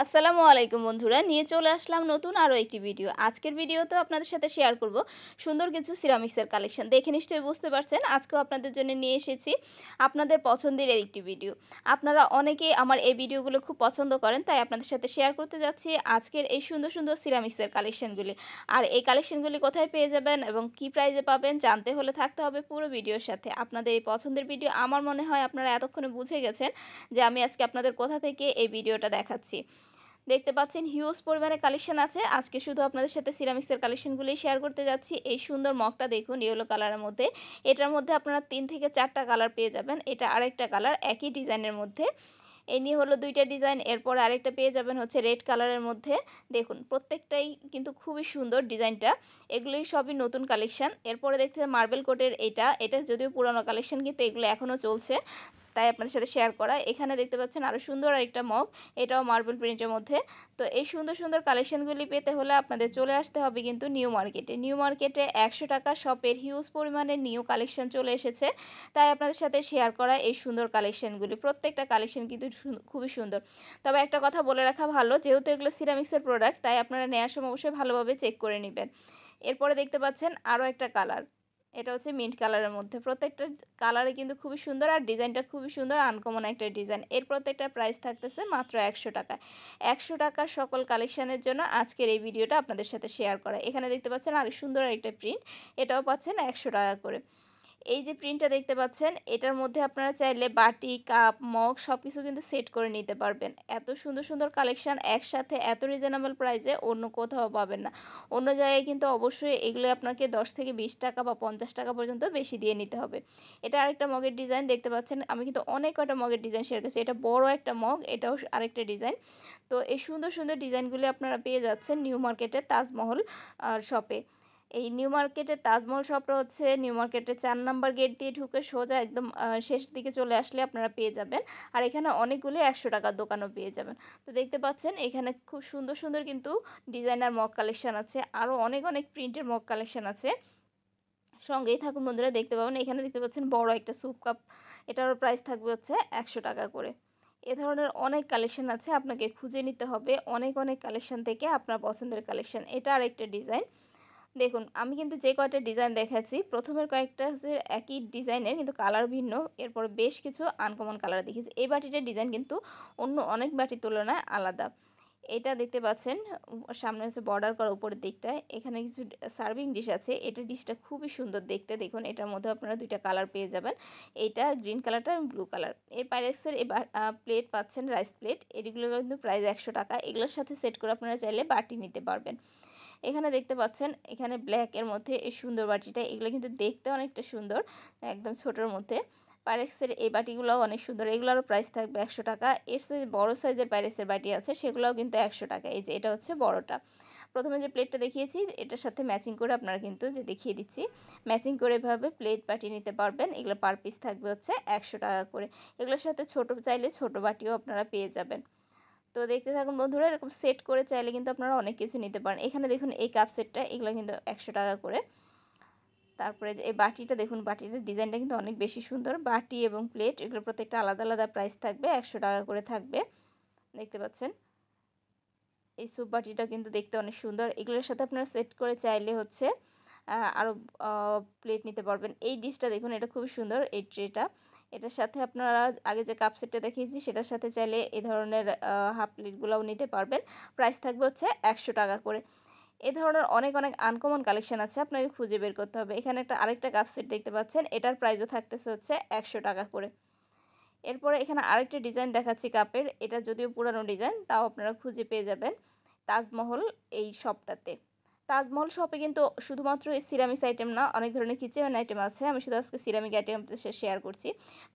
আসসালামু আলাইকুম বন্ধুরা, নিয়ে চলে আসলাম নতুন আরও একটি ভিডিও। আজকের ভিডিওতে আপনাদের সাথে শেয়ার করব সুন্দর কিছু সিরামিক্সের কালেকশন। দেখে নিশ্চয়ই বুঝতে পারছেন আজকেও আপনাদের জন্য নিয়ে এসেছি আপনাদের পছন্দের একটি ভিডিও। আপনারা অনেকেই আমার এই ভিডিওগুলো খুব পছন্দ করেন, তাই আপনাদের সাথে শেয়ার করতে যাচ্ছি আজকের এই সুন্দর সুন্দর সিরামিক্সের কালেকশনগুলি। আর এই কালেকশনগুলি কোথায় পেয়ে যাবেন এবং কি প্রাইজে পাবেন জানতে হলে থাকতে হবে পুরো ভিডিওর সাথে। আপনাদের এই পছন্দের ভিডিও আমার মনে হয় আপনারা এতক্ষণে বুঝে গেছেন যে আমি আজকে আপনাদের কোথা থেকে এই ভিডিওটা দেখাচ্ছি। দেখতে পাচ্ছেন হিউজ পরিমাণে কালেকশন আছে। আজকে শুধু আপনাদের সাথে সিরামিক্সের কালেকশনগুলোই শেয়ার করতে যাচ্ছি। এই সুন্দর মগটা দেখুন ইয়েলো কালারের মধ্যে। এটার মধ্যে আপনারা 3 থেকে 4টা কালার পেয়ে যাবেন। এটা আরেকটা কালার একই ডিজাইনের মধ্যে। এই নিয়ে হলো 2টা ডিজাইন। এরপরে আরেকটা পেয়ে যাবেন হচ্ছে রেড কালারের মধ্যে। দেখুন প্রত্যেকটাই কিন্তু খুবই সুন্দর ডিজাইনটা। এগুলোই সবই নতুন কালেকশন। এরপরে দেখতে মার্বেল কোটের এটা যদিও পুরানো কালেকশন, কিন্তু এগুলো এখনও চলছে, তাই আপনাদের সাথে শেয়ার করা। এখানে দেখতে পাচ্ছেন আরও সুন্দর আরেকটা মগ, এটাও মার্বেল প্রিন্টের মধ্যে। তো এই সুন্দর সুন্দর কালেকশনগুলি পেতে হলে আপনাদের চলে আসতে হবে কিন্তু নিউ মার্কেটে 100 টাকা শপের হিউজ পরিমাণে নিউ কালেকশন চলে এসেছে, তাই আপনাদের সাথে শেয়ার করা এই সুন্দর কালেকশনগুলি। প্রত্যেকটা কালেকশন কিন্তু খুবই সুন্দর। তবে একটা কথা বলে রাখা ভালো, যেহেতু এগুলো সিরামিক্সের প্রোডাক্ট, তাই আপনারা নেওয়ার সময় অবশ্যই ভালোভাবে চেক করে নেবেন। এরপরে দেখতে পাচ্ছেন আরও একটা কালার, এটা হচ্ছে মিন্ট কালারের মধ্যে। প্রত্যেকটা কালারে কিন্তু খুবই সুন্দর আর ডিজাইনটা খুবই সুন্দর, আনকমন একটা ডিজাইন। এর প্রত্যেকটা প্রাইস থাকতেছে মাত্র 100 টাকা। 100 টাকার সকল কালেকশানের জন্য আজকের এই ভিডিওটা আপনাদের সাথে শেয়ার করা। এখানে দেখতে পাচ্ছেন আরও সুন্দর একটা প্রিন্ট, এটাও পাচ্ছেন 100 টাকা করে। এই যে প্রিন্টটা দেখতে পাচ্ছেন, এটার মধ্যে আপনারা চাইলে বাটি, কাপ, মগ সব কিছু কিন্তু সেট করে নিতে পারবেন। এত সুন্দর সুন্দর কালেকশান একসাথে এত রিজনেবল প্রাইসে অন্য কোথাও পাবেন না। অন্য জায়গায় কিন্তু অবশ্যই এগুলো আপনাকে 10 থেকে 20 টাকা বা 50 টাকা পর্যন্ত বেশি দিয়ে নিতে হবে। এটা আরেকটা মগের ডিজাইন দেখতে পাচ্ছেন। আমি কিন্তু অনেক কয়টা মগের ডিজাইন শেয়ার করছি। এটা বড় একটা মগ, এটাও আরেকটা ডিজাইন। তো এই সুন্দর সুন্দর ডিজাইনগুলি আপনারা পেয়ে যাচ্ছেন নিউ মার্কেটের তাজমহল শপে। এই নিউ মার্কেটের তাজমহল শপটা হচ্ছে নিউ মার্কেটের 4 নাম্বার গেট দিয়ে ঢুকে সোজা একদম শেষ দিকে চলে আসলে আপনারা পেয়ে যাবেন। আর এখানে অনেকগুলি 100 টাকার দোকানও পেয়ে যাবেন। তো দেখতে পাচ্ছেন এখানে খুব সুন্দর সুন্দর কিন্তু ডিজাইনার মগ কালেকশন আছে, আরও অনেক অনেক প্রিন্টের মগ কালেকশন আছে। সঙ্গেই থাকুন বন্ধুরা, দেখতে পাবেন এখানে দেখতে পাচ্ছেন বড় একটা স্যুপ কাপ, এটারও প্রাইস থাকবে হচ্ছে 100 টাকা করে। এ ধরনের অনেক কালেকশন আছে, আপনাকে খুঁজে নিতে হবে অনেক অনেক কালেকশন থেকে আপনার পছন্দের কালেকশন। এটা আরেকটা ডিজাইন। দেখুন আমি কিন্তু যে কয়টা ডিজাইন দেখাচ্ছি, প্রথমের কয়েকটা হচ্ছে একই ডিজাইনের কিন্তু কালার ভিন্ন, এরপর বেশ কিছু আনকমন কালার দেখিয়েছি। এই বাটিটার ডিজাইন কিন্তু অন্য অনেক বাটির তুলনায় আলাদা। এটা দেখতে পাচ্ছেন সামনে হচ্ছে বর্ডার করা উপরের দিকটায়, এখানে কিছু সার্ভিং ডিশ আছে। এটা ডিশটা খুবই সুন্দর দেখতে। দেখুন এটার মধ্যে আপনারা 2টা কালার পেয়ে যাবেন, এইটা গ্রিন কালারটা এবং ব্লু কালার। এই পাইরেক্সের এবার প্লেট পাচ্ছেন, রাইস প্লেট। এগুলো কিন্তু প্রাইস 100 টাকা। এগুলোর সাথে সেট করে আপনারা চাইলে বাটি নিতে পারবেন। এখানে দেখতে পাচ্ছেন এখানে ব্ল্যাকের মধ্যে এই সুন্দর বাটিটা, এগুলো কিন্তু দেখতে অনেকটা সুন্দর, একদম ছোটোর মধ্যে। পাইরেক্সের এই বাটিগুলোও অনেক সুন্দর, এগুলোরও প্রাইস থাকবে 100 টাকা। এর সাথে বড়ো সাইজের পাইরেক্সের বাটি আছে, সেগুলোও কিন্তু 100 টাকা। এই যে এটা হচ্ছে বড়টা। প্রথমে যে প্লেটটা দেখিয়েছি এটার সাথে ম্যাচিং করে আপনারা কিন্তু যে দেখিয়ে দিচ্ছি, ম্যাচিং করে এভাবে প্লেট বাটি নিতে পারবেন। এগুলো পার পিস থাকবে হচ্ছে 100 টাকা করে। এগুলোর সাথে ছোটো চাইলে ছোটো বাটিও আপনারা পেয়ে যাবেন। তো দেখতে থাকুন বন্ধুরা, এরকম সেট করে চাইলে কিন্তু আপনারা অনেক কিছু নিতে পারেন। এখানে দেখুন এই কাপ সেটটা, এগুলো কিন্তু 100 টাকা করে। তারপরে যে এই বাটিটা দেখুন, বাটিটার ডিজাইনটা কিন্তু অনেক বেশি সুন্দর। বাটি এবং প্লেট এগুলো প্রত্যেকটা আলাদা আলাদা প্রাইস থাকবে, 100 টাকা করে থাকবে। দেখতে পাচ্ছেন এই স্যুপ বাটিটা কিন্তু দেখতে অনেক সুন্দর। এগুলোর সাথে আপনারা সেট করে চাইলে হচ্ছে আরও প্লেট নিতে পারবেন। এই ডিশটা দেখুন, এটা খুবই সুন্দর এই ট্রেটা। এটার সাথে আপনারা আগে যে কাপ সেটটা দেখিয়েছি সেটার সাথে চাইলে এই ধরনের হাফ প্লেটগুলোও নিতে পারবেন। প্রাইস থাকবে হচ্ছে 100 টাকা করে। এ ধরনের অনেক অনেক আনকমন কালেকশন আছে, আপনাকে খুঁজে বের করতে হবে। এখানে আরেকটা কাপ সেট দেখতে পাচ্ছেন, এটার প্রাইসও থাকতেছে হচ্ছে 100 টাকা করে। এরপরে এখানে আরেকটা ডিজাইন দেখাচ্ছি কাপের, এটা যদিও পুরানো ডিজাইন, তাও আপনারা খুঁজে পেয়ে যাবেন তাজমহল এই শপটাতে। তাজমহল শপে কিন্তু শুধুমাত্র এই সিরামিক্স আইটেম না, অনেক ধরনের কিচেন আইটেম আছে। আমি শুধু আজকে সিরামিক আইটেম শেয়ার করছি।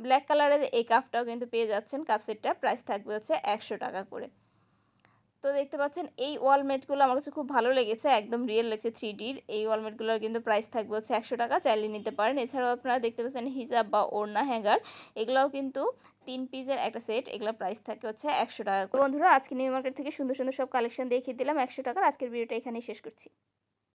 ব্ল্যাক কালারের এই কাপটাও কিন্তু পেয়ে যাচ্ছেন, কাপ সেটটা প্রাইস থাকবে হচ্ছে 100 টাকা করে। তো দেখতে পাচ্ছেন এই ওয়ালমেটগুলো আমার কাছে খুব ভালো লেগেছে, একদম রিয়েল লাগছে, 3Dর। এই ওয়ালমেটগুলোর কিন্তু প্রাইস থাকবে হচ্ছে 100 টাকা, চাইলে নিতে পারেন। এছাড়াও আপনারা দেখতে পাচ্ছেন হিজাব বা ওড়না হ্যাঙ্গার, এগুলোও কিন্তু 3 পিসের একটা সেট, এগুলোর প্রাইস থাকে হচ্ছে 100 টাকা করে। বন্ধুরা আজকে নিউ মার্কেট থেকে সুন্দর সুন্দর সব কালেকশন দেখিয়ে দিলাম 100 টাকার। আজকের ভিডিওটা এখানেই শেষ করছি।